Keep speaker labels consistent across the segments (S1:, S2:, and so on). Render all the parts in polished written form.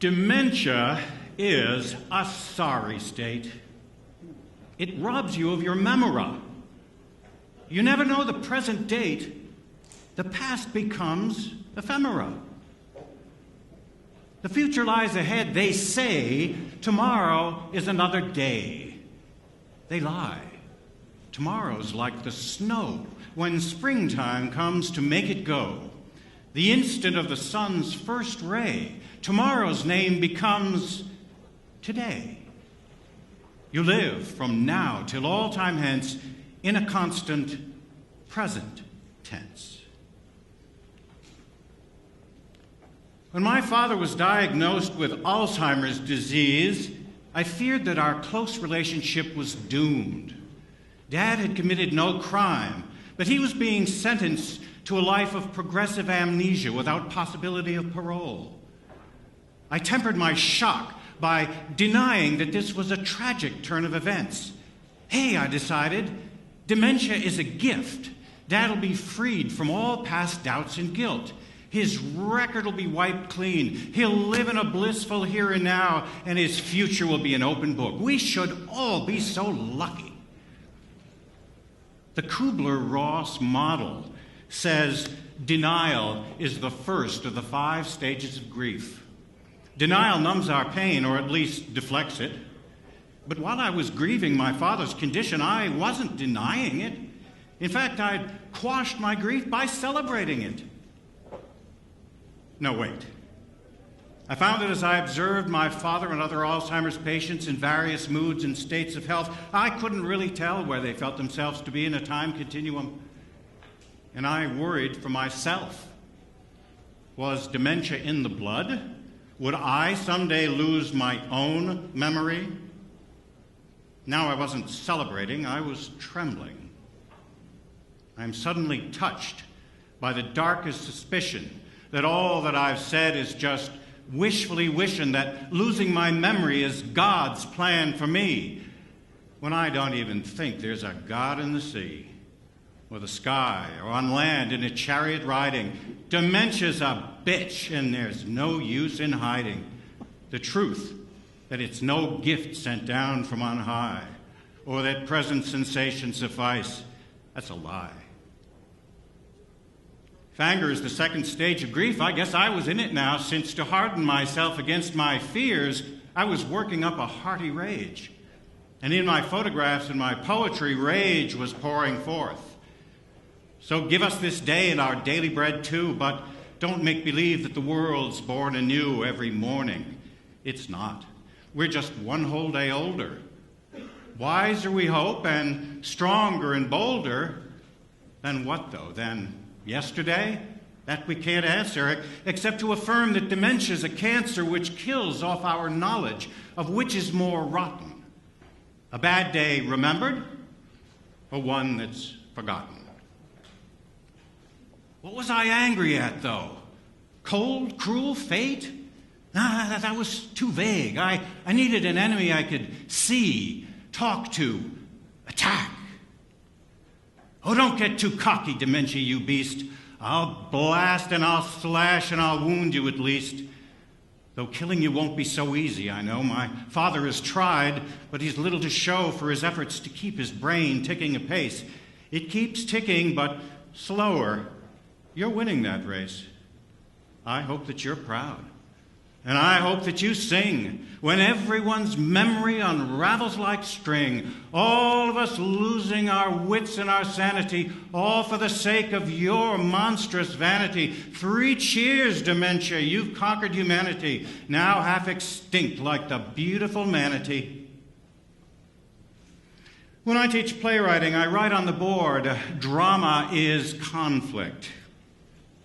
S1: Dementia is a sorry state. It robs you of your memora. You never know the present date. The past becomes ephemera. The future lies ahead. They say tomorrow is another day. They lie. Tomorrow's like the snow when springtime comes to make it go. The instant of the sun's first ray, tomorrow's name becomes today. You live from now till all time hence in a constant present tense. When my father was diagnosed with Alzheimer's disease, I feared that our close relationship was doomed. Dad had committed no crime, but he was being sentenced to a life of progressive amnesia without possibility of parole. I tempered my shock by denying that this was a tragic turn of events. Hey, I decided, dementia is a gift. Dad'll be freed from all past doubts and guilt. His record will be wiped clean. He'll live in a blissful here and now, and his future will be an open book. We should all be so lucky. The Kubler-Ross model says denial is the first of the 5 stages of grief. Denial numbs our pain, or at least deflects it. But while I was grieving my father's condition, I wasn't denying it. In fact, I'd quashed my grief by celebrating it. No, wait. I found that as I observed my father and other Alzheimer's patients in various moods and states of health, I couldn't really tell where they felt themselves to be in a time continuum. And I worried for myself. Was dementia in the blood? Would I someday lose my own memory? Now I wasn't celebrating, I was trembling. I'm suddenly touched by the darkest suspicion that all that I've said is just wishfully wishing that losing my memory is God's plan for me, when I don't even think there's a God in the sea, or the sky, or on land in a chariot riding. Dementia's a bitch, and there's no use in hiding the truth that it's no gift sent down from on high, or that present sensations suffice. That's a lie. If anger is the second stage of grief, I guess I was in it now, since to harden myself against my fears, I was working up a hearty rage. And in my photographs and my poetry, rage was pouring forth. So give us this day and our daily bread too, but don't make believe that the world's born anew every morning. It's not. We're just one whole day older. Wiser, we hope, and stronger and bolder. Than what, though? Than yesterday? That we can't answer, except to affirm that dementia's a cancer which kills off our knowledge of which is more rotten. A bad day remembered, or one that's forgotten. What was I angry at, though? Cold, cruel fate? Nah, that was too vague. I needed an enemy I could see, talk to, attack. Oh, don't get too cocky, dementia, you beast. I'll blast and I'll slash and I'll wound you at least. Though killing you won't be so easy, I know. My father has tried, but he's little to show for his efforts to keep his brain ticking apace. It keeps ticking, but slower. You're winning that race. I hope that you're proud. And I hope that you sing when everyone's memory unravels like string, all of us losing our wits and our sanity, all for the sake of your monstrous vanity. 3 cheers, dementia, you've conquered humanity, now half extinct like the beautiful manatee. When I teach playwriting, I write on the board, drama is conflict.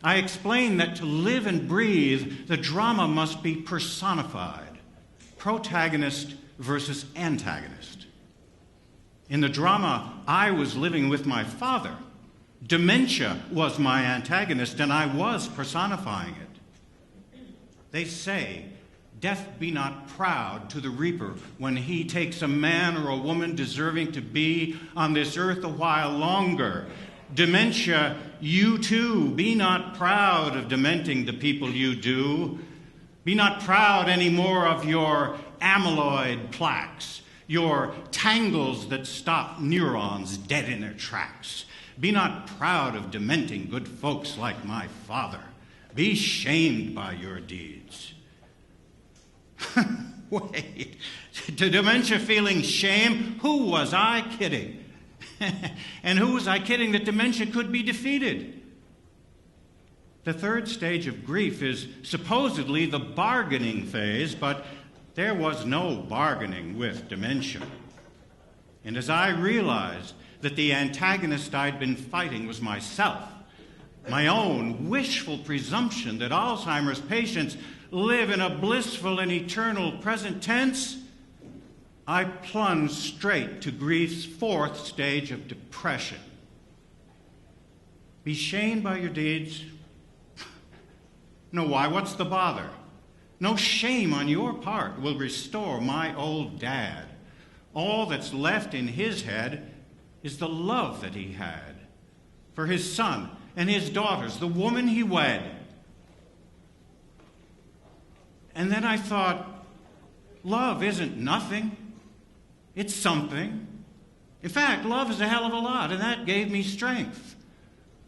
S1: I explain that to live and breathe, the drama must be personified, protagonist versus antagonist. In the drama, I was living with my father. Dementia was my antagonist, and I was personifying it. They say, death be not proud to the reaper when he takes a man or a woman deserving to be on this earth a while longer. Dementia, you too, be not proud of dementing the people you do. Be not proud any more of your amyloid plaques, your tangles that stop neurons dead in their tracks. Be not proud of dementing good folks like my father. Be shamed by your deeds. Wait, to dementia feeling shame? Who was I kidding? And who was I kidding that dementia could be defeated? The third stage of grief is supposedly the bargaining phase, but there was no bargaining with dementia. And as I realized that the antagonist I'd been fighting was myself, my own wishful presumption that Alzheimer's patients live in a blissful and eternal present tense, I plunged straight to grief's fourth stage of depression. Be shamed by your deeds? No, why? What's the bother? No shame on your part will restore my old dad. All that's left in his head is the love that he had for his son and his daughters, the woman he wed. And then I thought, love isn't nothing. It's something. In fact, love is a hell of a lot, and that gave me strength.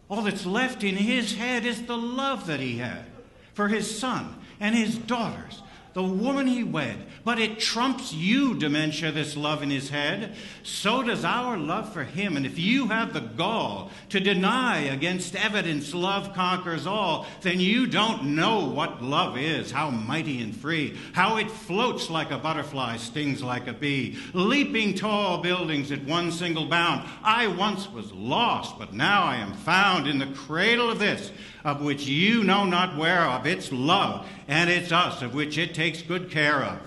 S1: All that's left in his head is the love that he had for his son and his daughters, the woman he wed. But it trumps you, dementia, this love in his head. So does our love for him. And if you have the gall to deny against evidence love conquers all, then you don't know what love is, how mighty and free, how it floats like a butterfly, stings like a bee, leaping tall buildings at one single bound. I once was lost, but now I am found in the cradle of this, of which you know not whereof. It's love, and it's us, of which it takes good care of.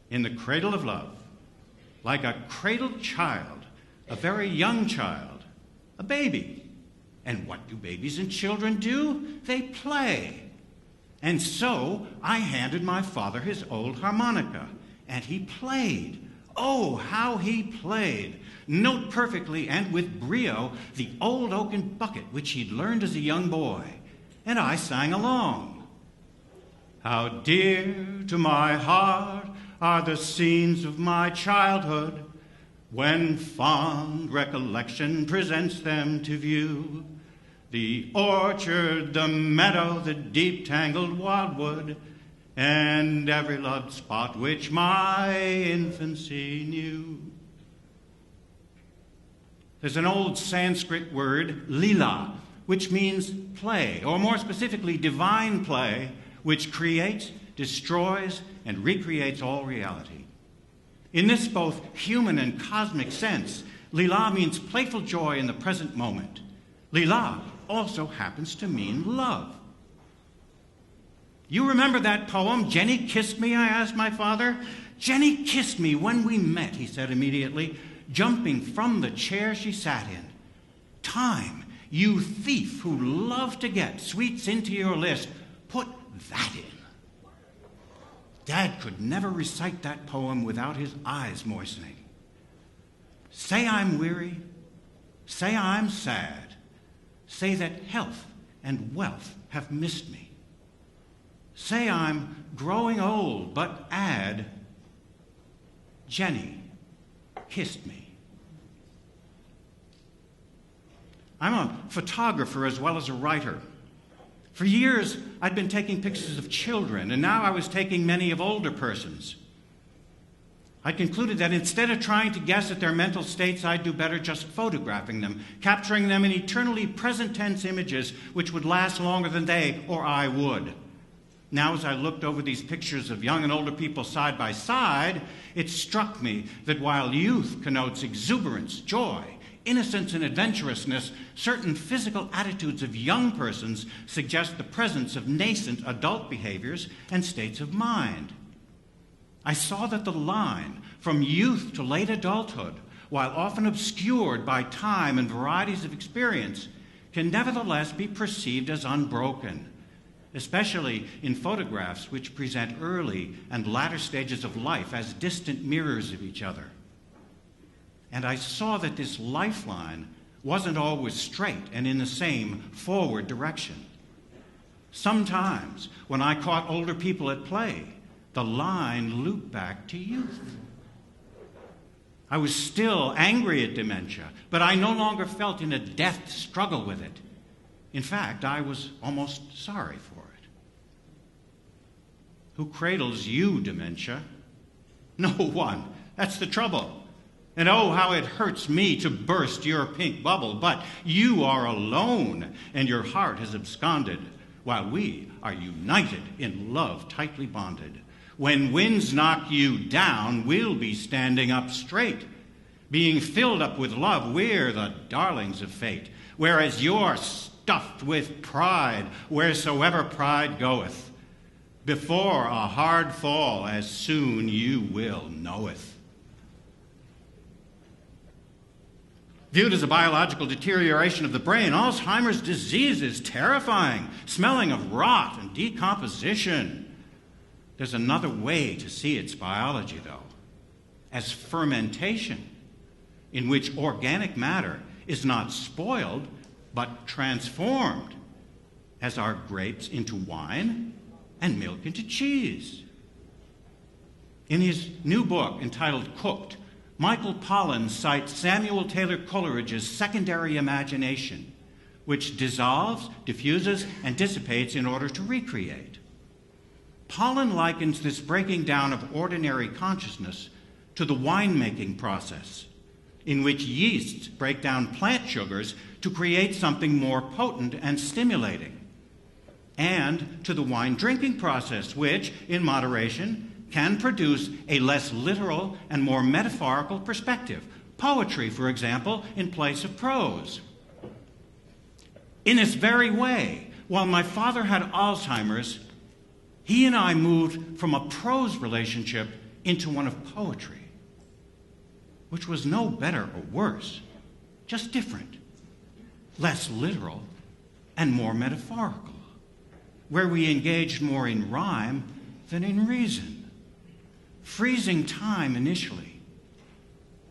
S1: In the cradle of love, like a cradled child, a very young child, a baby. And what do babies and children do? They play. And so I handed my father his old harmonica, and he played. Oh, how he played! Note perfectly and with brio the old oaken bucket which he'd learned as a young boy. And I sang along. How dear to my heart are the scenes of my childhood, when fond recollection presents them to view. The orchard, the meadow, the deep tangled wildwood, and every loved spot which my infancy knew. There's an old Sanskrit word, Leela, which means play, or more specifically, divine play, which creates, destroys, and recreates all reality. In this both human and cosmic sense, Leela means playful joy in the present moment. Leela also happens to mean love. You remember that poem, Jenny Kissed Me, I asked my father? Jenny kissed me when we met, he said immediately, jumping from the chair she sat in. Time, you thief who love to get sweets into your list, put that in. Dad could never recite that poem without his eyes moistening. Say I'm weary, say I'm sad, say that health and wealth have missed me. Say I'm growing old, but add, Jenny kissed me. I'm a photographer as well as a writer. For years, I'd been taking pictures of children, and now I was taking many of older persons. I concluded that instead of trying to guess at their mental states, I'd do better just photographing them, capturing them in eternally present tense images which would last longer than they or I would. Now, as I looked over these pictures of young and older people side by side, it struck me that while youth connotes exuberance, joy, innocence, and adventurousness, certain physical attitudes of young persons suggest the presence of nascent adult behaviors and states of mind. I saw that the line from youth to late adulthood, while often obscured by time and varieties of experience, can nevertheless be perceived as unbroken, especially in photographs which present early and latter stages of life as distant mirrors of each other. And I saw that this lifeline wasn't always straight and in the same forward direction. Sometimes, when I caught older people at play, the line looped back to youth. I was still angry at dementia, but I no longer felt in a death struggle with it. In fact, I was almost sorry for it. Who cradles you, dementia? No one. That's the trouble. And oh, how it hurts me to burst your pink bubble, but you are alone, and your heart has absconded, while we are united in love tightly bonded. When winds knock you down, we'll be standing up straight. Being filled up with love, we're the darlings of fate, whereas you're stuffed with pride, wheresoever pride goeth. Before a hard fall, as soon you will knoweth. Viewed as a biological deterioration of the brain, Alzheimer's disease is terrifying, smelling of rot and decomposition. There's another way to see its biology, though, as fermentation, in which organic matter is not spoiled, but transformed, as are grapes into wine and milk into cheese. In his new book entitled Cooked, Michael Pollan cites Samuel Taylor Coleridge's secondary imagination, which dissolves, diffuses, and dissipates in order to recreate. Pollan likens this breaking down of ordinary consciousness to the winemaking process, in which yeasts break down plant sugars to create something more potent and stimulating, and to the wine drinking process, which, in moderation, can produce a less literal and more metaphorical perspective. Poetry, for example, in place of prose. In this very way, while my father had Alzheimer's, he and I moved from a prose relationship into one of poetry, which was no better or worse, just different, less literal and more metaphorical, where we engaged more in rhyme than in reason. Freezing time initially,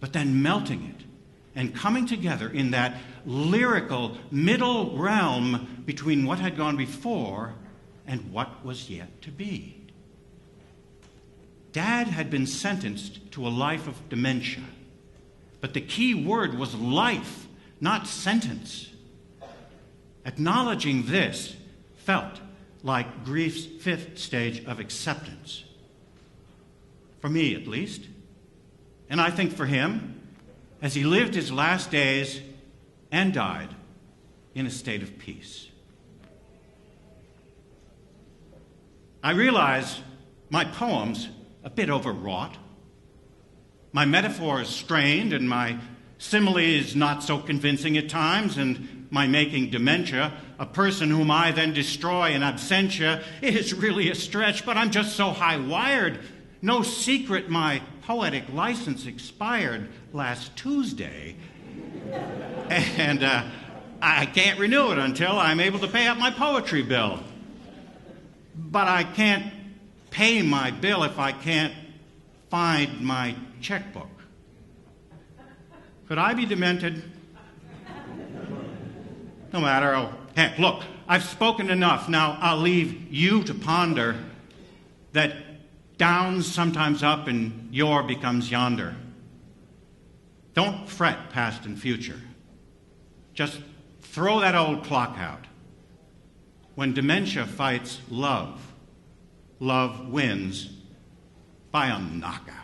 S1: but then melting it and coming together in that lyrical middle realm between what had gone before and what was yet to be. Dad had been sentenced to a life of dementia, but the key word was life, not sentence. Acknowledging this felt like grief's fifth stage of acceptance. For me, at least, and I think for him, as he lived his last days and died in a state of peace. I realize my poem's a bit overwrought, my metaphors strained, and my similes not so convincing at times, and my making dementia a person whom I then destroy in absentia is really a stretch, but I'm just so high-wired. No secret my poetic license expired last Tuesday, and I can't renew it until I'm able to pay up my poetry bill. But I can't pay my bill if I can't find my checkbook. Could I be demented? No matter. Oh, heck, look, I've spoken enough. Now I'll leave you to ponder that down's sometimes up and your becomes yonder. Don't fret past and future. Just throw that old clock out. When dementia fights love, love wins by a knockout.